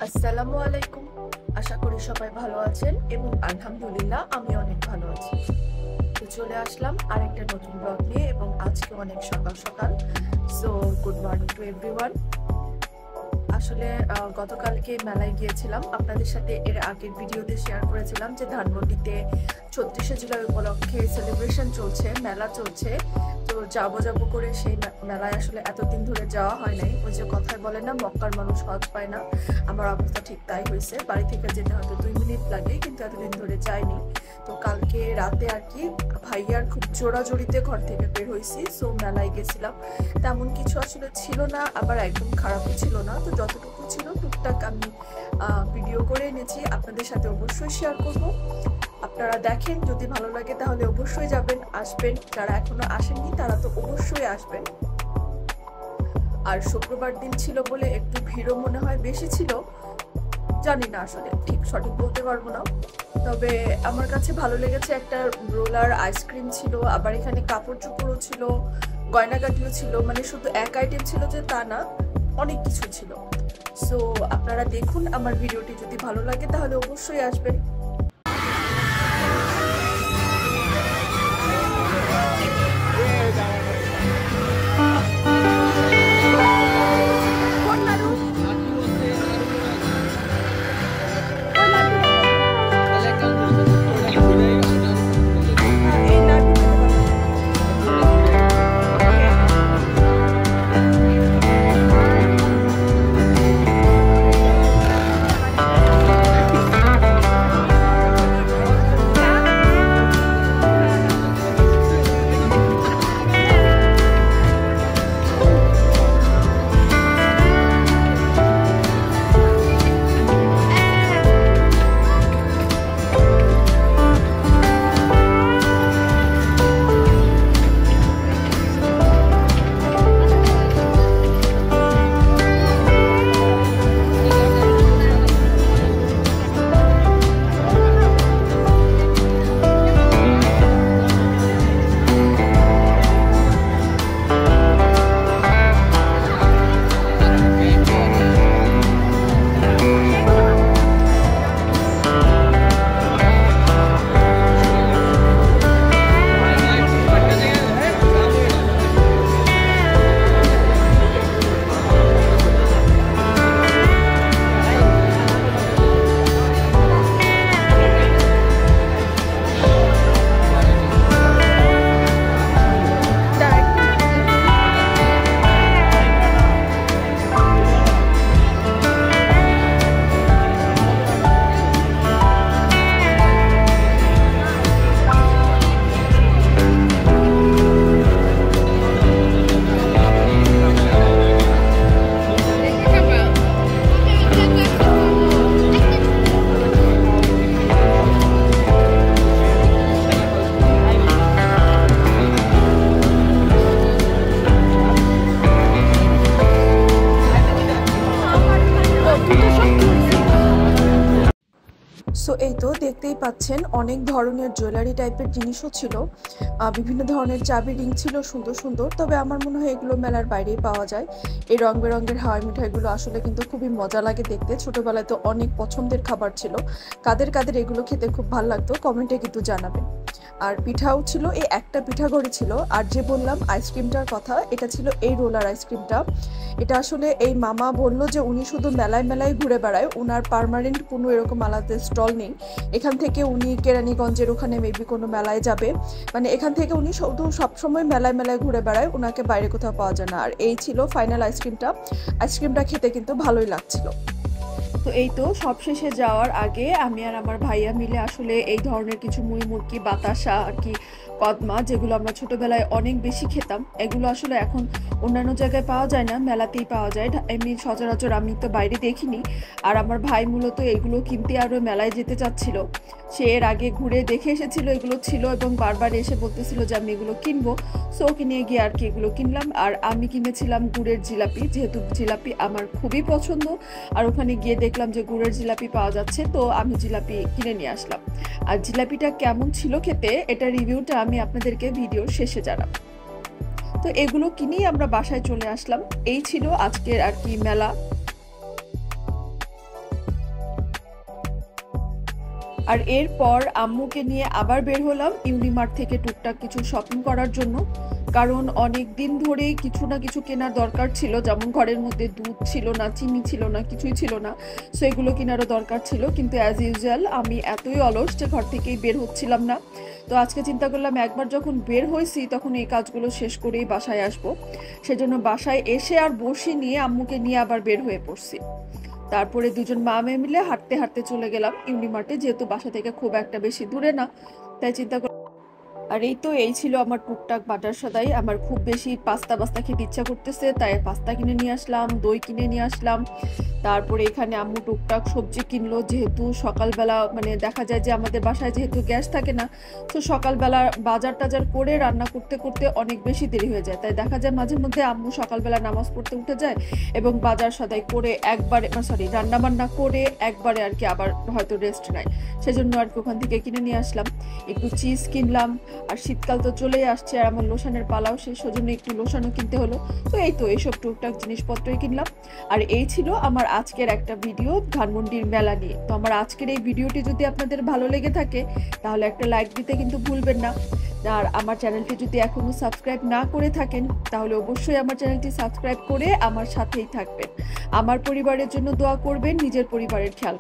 আসসালামু আলাইকুম। আশা করি সবাই ভালো আছেন এবং আলহামদুলিল্লাহ আমি অনেক ভালো আছি। তো চলে আসলাম আরেকটা নতুন ব্লগ নিয়ে এবং আজকে অনেক সকাল সকাল। So good morning to everyone. আসলে গতকালকে মেলায় গিয়েছিলাম, আপনাদের সাথে এর আগের ভিডিওতে শেয়ার করেছিলাম যে ধানমন্ডিতে ৩৬শে জুলাই উপলক্ষে সেলিব্রেশন চলছে, মেলা চলছে। তো যাবো করে সেই মেলায় আসলে এতদিন ধরে যাওয়া হয় নাই। ওই যে কথায় বলে না, মক্কার মানুষ হজ পায় না, আমার অবস্থা ঠিক তাই হয়েছে। বাড়ি থেকে যেতে হয়তো 2 মিনিট লাগে, কিন্তু এতদিন ধরে যাইনি। তো কালকে রাতে আর কি ভাইয়ার খুব জোড়াজড়িতে ঘর থেকে বের হয়েছি। সো মেলায় গেছিলাম, তেমন কিছু আসলে ছিল না, আবার একদম খারাপও ছিল না। তো যতটুকু ছিল টুকটাক আমি ভিডিও করে এনেছি, আপনাদের সাথে অবশ্যই শেয়ার করব। আপনারা দেখেন, যদি ভালো লাগে তাহলে অবশ্যই যাবেন, আসবেন। যারা এখনো আসেননি তারা তো অবশ্যই আসবেন। আর শুক্রবার দিন ছিল বলে একটু ভিড়ও মনে হয় বেশি ছিল, জানি না আসলে ঠিক সঠিক বলতে পারবো না। তবে আমার কাছে ভালো লেগেছে, একটা রোলার আইসক্রিম ছিল, আবার এখানে কাপড় চোপড়ও ছিল, গয়নাগাটিও ছিল। মানে শুধু এক আইটেম ছিল যে তা না, অনেক কিছু ছিল। সো আপনারা দেখুন আমার ভিডিওটি, যদি ভালো লাগে তাহলে অবশ্যই আসবেন। সো এই তো দেখতেই পাচ্ছেন, অনেক ধরনের জুয়েলারি টাইপের জিনিসও ছিল, বিভিন্ন ধরনের চাবি রিং ছিল সুন্দর সুন্দর। তবে আমার মনে হয় এগুলো মেলার বাইরেই পাওয়া যায়। এই রং বেরঙের হাওয়াই মিঠাইগুলো আসলে কিন্তু খুবই মজা লাগে দেখতে। ছোটবেলায় তো অনেক পছন্দের খাবার ছিল। কাদের কাদের এগুলো খেতে খুব ভালো লাগতো কমেন্টে কিন্তু জানাবেন। আর পিঠাও ছিল, এই একটা পিঠা ঘড়ি ছিল। আর যে বললাম আইসক্রিমটার কথা, এটা ছিল এই রোলার আইসক্রিমটা। এটা আসলে এই মামা বলল যে উনি শুধু মেলায় মেলায় ঘুরে বেড়ায়, ওনার পার্মানেন্ট কোনো এরকম আলাদা স্টল নেই। এখান থেকে উনি কেরানীগঞ্জের ওখানে মেবি কোনো মেলায় যাবে, মানে এখান থেকে উনি শুধু সবসময় মেলায় মেলায় ঘুরে বেড়ায়, ওনাকে বাইরে কোথাও পাওয়া যায় না। আর এই ছিল ফাইনাল আইসক্রিমটা। আইসক্রিমটা খেতে কিন্তু ভালোই লাগছিল। তো এই তো সবশেষে যাওয়ার আগে আমি আর আমার ভাইয়া মিলে আসলে এই ধরনের কিছু মুড়ি মুড়কি, বাতাসা আর কি, কদমা, যেগুলো আমরা ছোটবেলায় অনেক বেশি খেতাম, এগুলো আসলে এখন অন্যান্য জায়গায় পাওয়া যায় না, মেলাতেই পাওয়া যায়। এমনি সচরাচর আমি তো বাইরে দেখিনি। আর আমার ভাই মূলত এগুলো কিনতে আরও মেলায় যেতে চাচ্ছিল। সে এর আগে ঘুরে দেখে এসেছিল এগুলো ছিল, এবং বারবার এসে বলতেছিল যে আমি এগুলো কিনবো। সো ওকে নিয়ে গিয়ে আর কি এগুলো কিনলাম। আর আমি কিনেছিলাম গুড়ের জিলাপি, যেহেতু জিলাপি আমার খুবই পছন্দ। আর ওখানে গিয়ে দেখলাম যে গুড়ের জিলাপি পাওয়া যাচ্ছে, তো আমি জিলাপি কিনে নিয়ে আসলাম। আর জিলাপিটা কেমন ছিল খেতে, এটা রিভিউটা আমি আপনাদেরকে ভিডিওর শেষে জানাবো। তো এগুলো কিনেই আমরা বাসায় চলে আসলাম। এই ছিল আজকের আর কি মেলা। আর এরপর আম্মুকে নিয়ে আবার বের হলাম ইউনিমার্ট থেকে টুকটাক কিছু শপিং করার জন্য, কারণ অনেক দিন ধরেই কিছু না কিছু কেনার দরকার ছিল, যেমন ঘরের মধ্যে দুধ ছিল না, চিনি ছিল না, কিছুই ছিল না, সো এগুলো কেনারও দরকার ছিল। কিন্তু অ্যাজ ইউজুয়াল আমি এতই অলস যে ঘর থেকেই বের হচ্ছিলাম না। তো আজকে চিন্তা করলাম একবার যখন বের হয়েছি তখন এই কাজগুলো শেষ করেই বাসায় আসবো। সেজন্য বাসায় এসে আর বসি নিয়ে আম্মুকে নিয়ে আবার বের হয়ে পড়ছি। তারপরে দুজন মা মেয়ে মিলে হাঁটতে হাঁটতে চলে গেলাম ইউনিমার্টে, যেহেতু বাসা থেকে খুব একটা বেশি দূরে না, তাই চিন্তা। আর এই ছিল আমার টুকটাক বাটার সদাই। আমার খুব বেশি পাস্তা খেতে ইচ্ছা করতেছে, তাই পাস্তা কিনে নিয়ে আসলাম, দই কিনে নিয়ে আসলাম। তারপরে এখানে আম্মু টুকটাক সবজি কিনলো, যেহেতু সকালবেলা মানে দেখা যায় যে আমাদের বাসায় যেহেতু গ্যাস থাকে না, তো সকালবেলা বাজার টাজার করে রান্না করতে করতে অনেক বেশি দেরি হয়ে যায়। তাই দেখা যায় মাঝে মধ্যে আম্মু সকালবেলা নামাজ পড়তে উঠে যায় এবং বাজার সদাই করে একবারে রান্না বান্না করে একবারে আর কি আবার হয়তো রেস্ট নেয়। সেজন্য আর কি ওখান থেকে কিনে নিয়ে আসলাম। একটু চিজ কিনলাম, আর শীতকাল তো চলেই আসছে আর আমার লোশনের পালাও শেষ, সেজন্য একটু লোশনও কিনতে হলো। তো এই তো এইসব টুকটাক জিনিসপত্রই কিনলাম। আর এই ছিল আমার আজকের একটা ভিডিও ধানমন্ডির মেলা নিয়ে। তো আমার আজকের এই ভিডিওটি যদি আপনাদের ভালো লেগে থাকে তাহলে একটা লাইক দিতে কিন্তু ভুলবেন না। আর আমার চ্যানেলটি যদি এখনো সাবস্ক্রাইব না করে থাকেন তাহলে অবশ্যই আমার চ্যানেলটি সাবস্ক্রাইব করে আমার সাথেই থাকবেন। আমার পরিবারের জন্য দোয়া করবেন, নিজের পরিবারের খেয়াল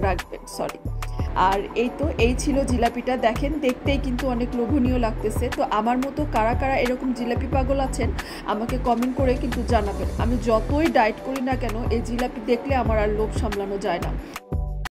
রাখবেন। আর এই ছিল জিলাপিটা। দেখেন দেখতেই কিন্তু অনেক লোভনীয় লাগতেছে। তো আমার মতো কারা কারা এরকম জিলাপি পাগল আছেন আমাকে কমেন্ট করে কিন্তু জানাবেন। আমি যতই ডায়েট করি না কেন এই জিলাপি দেখলে আমার আর লোভ সামলানো যায় না।